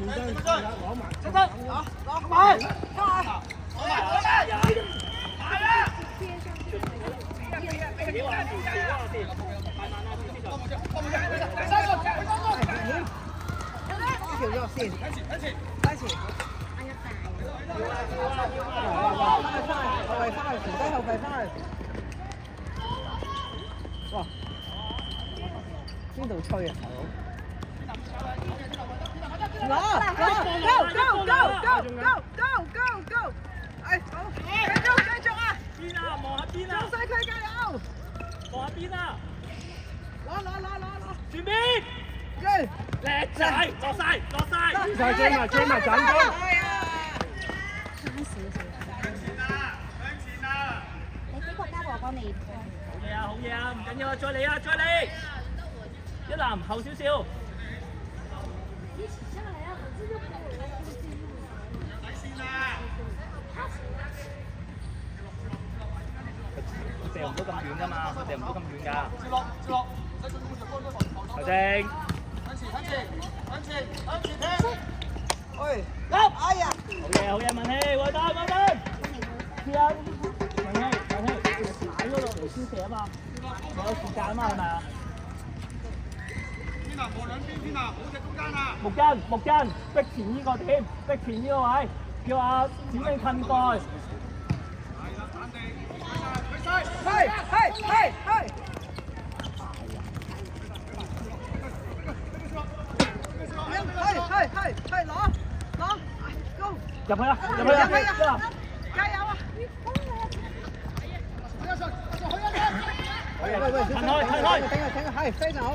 出得，落埋，條肉線，開始。後衞翻去，扶低後衞翻去。哇！邊度吹啊？攞！哎，好，繼續啊！邊啊？望下邊啊！做曬佢，加油！望下邊啊！攞！轉邊！叻仔，落晒！追埋斬高！好嘢啊！唔緊要啊，再嚟！一籃後少少。射唔到咁遠㗎嘛，射唔到咁遠㗎。頭正。喂，哎呀！好嘢，文希，喂得。試下，文希，踩嗰度嚟先射啊嘛，有時間啊嘛係咪啊？邊啊？望兩邊邊啊！好隻中間啊！木根，逼前呢個點，逼前呢個位，叫阿子明近蓋。係啦，反地，舉晒，係。係，攞，go！入去啊！加油啊！喂，騰開，停，係非常好。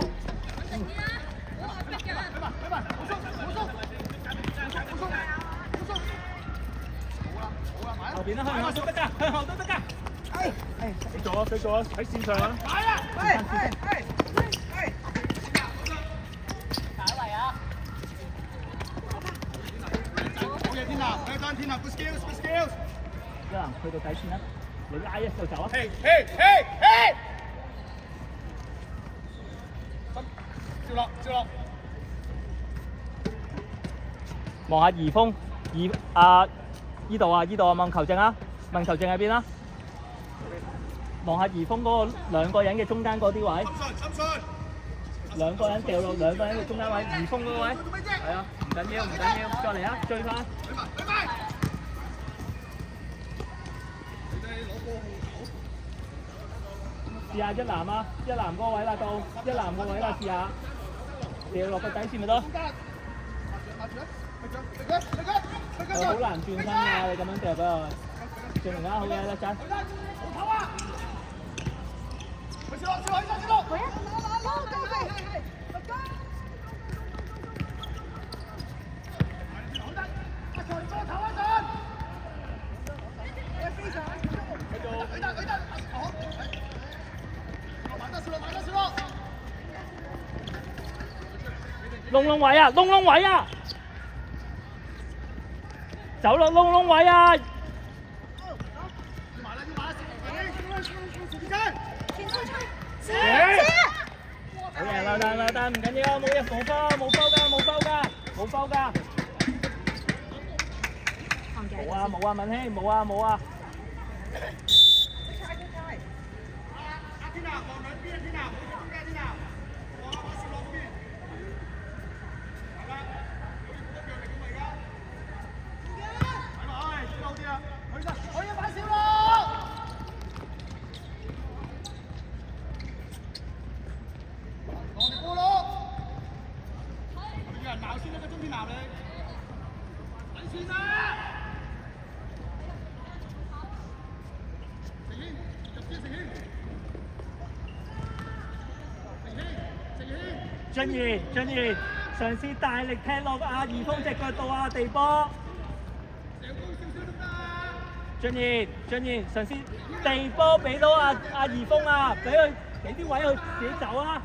後邊啦，向後都得㗎。你做啊！喺線上啊！係。好嘢，天啊！天啊 ！Good skills！ 一籃去到底線啦，你拉一就走啊！嘿！接落！望下怡峰，依度啊，問球證啊，問球證喺邊啊？望下怡峰嗰個兩個人嘅中間嗰啲位，深信，兩個人掉落兩個人嘅中間位，怡峰嗰個位，係啊，唔緊要，再嚟啊，追翻。試下一籃啊，一籃嗰個位啦，到一籃個位啦，試下掉落個底線咪得。好難轉身啊！你咁樣掉俾我，證明好嘢，叻仔。窿位啊！走落窿位啊！好嘢，留蛋，唔緊要，冇嘢，冇包㗎。冇啊，文希，冇啊。俊賢嘗試大力踢落阿怡峰隻腳度啊！地波。俊賢嘗試地波俾到阿怡峰啊！俾啲位佢自己走啊！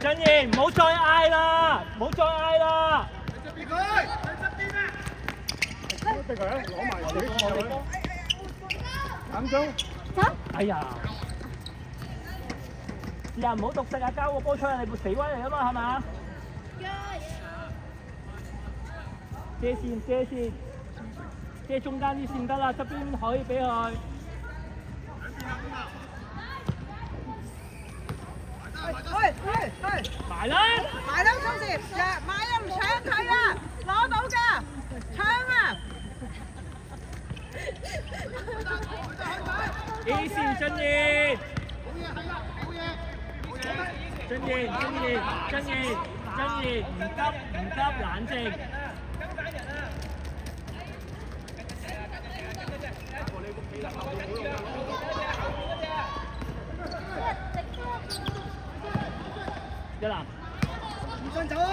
俊賢唔好再嗌啦，唔好再嗌啦。俾佢，喺側邊啊！俾佢啊，攞埋自己過去。眼中。哎呀！試下唔好獨食啊！交個波出去，你部死威嚟啊嘛，係嘛？遮線，遮線，遮中間啲線得啦，側邊可以俾佢。埋啦！埋啦，中時，買啊唔搶佢啊，攞到㗎，搶啊！A 線俊賢，俊賢，唔急，冷靜。一籃，唔想走啊！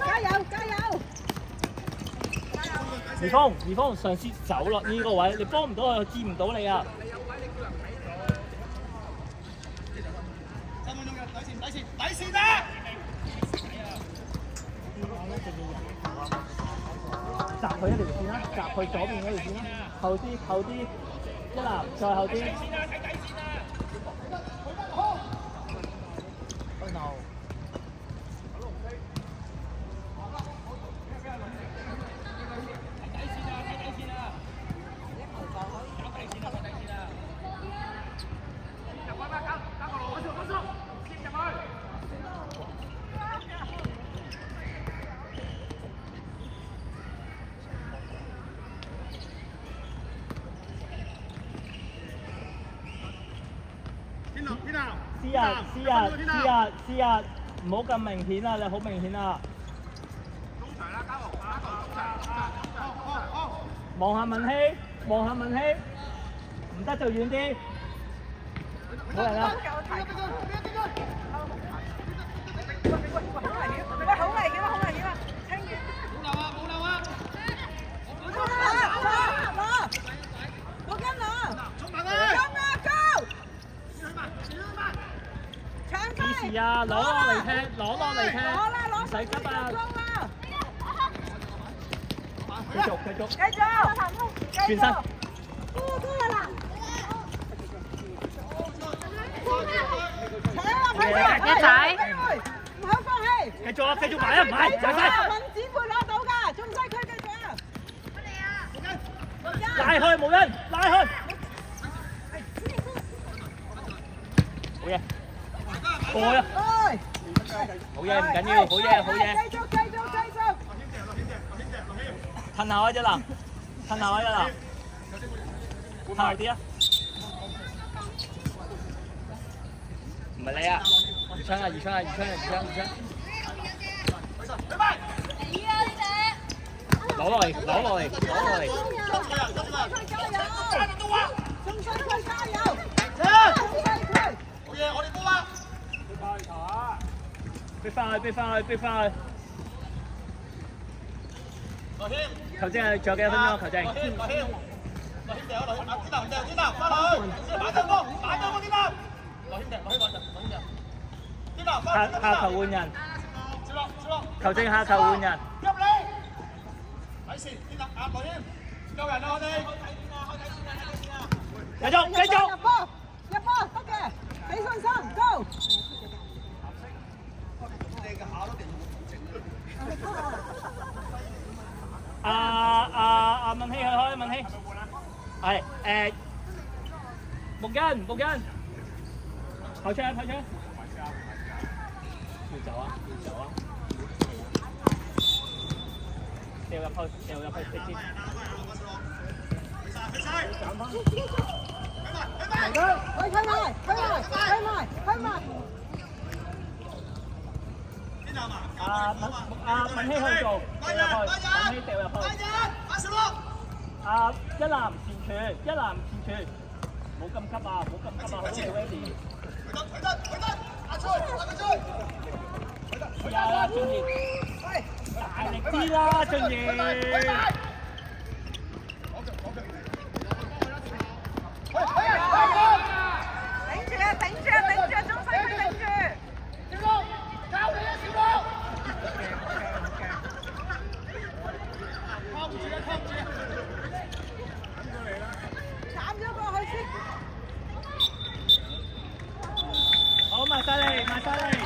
加油加油！兒峰嘗試走落呢個位，你幫唔到佢，接唔到你啊！底線啊！擲佢一條線啦，擲佢左邊嗰條線啦，後啲，一籃再後啲。試下，唔好咁明顯啊！你好明顯啊！望下文希，唔得就遠啲。冇人啦！喂，好危險啊！冇漏啊！攞金拿，Go！幾時啊？攞落嚟踢，唔使急啊！繼續，轉身。一仔，唔好放棄。繼續埋啊！埋晒。文子會攞到㗎，中西區繼續啊！拉開無人，拉開。好嘢，過啊！好嘢，唔緊要，好嘢。繼續。褪下一籃，褪下啲啊！唔係你啊！二槍！攞落嚟！中西區加油！好嘢，我哋高啊！逼翻去！球證係仲有幾多分鐘？球證。羅兄掉，天南，翻去，打進攻，天南。羅兄掉，天南，下球換人。接落，球證下球換人。入嚟，底線，天南，羅兄，夠人啦我哋。繼續。入波，得嘅，俾信心 ，Go！文希去開，文希。係木欣，跑出。要走啊！掉入去直接。去埋。文希去做，掉入去。一籃前傳，冇咁急啊，好似 Wendy。試下啦，俊賢，大力啲啦，俊賢。頂住，中西區頂住。埋晒嚟。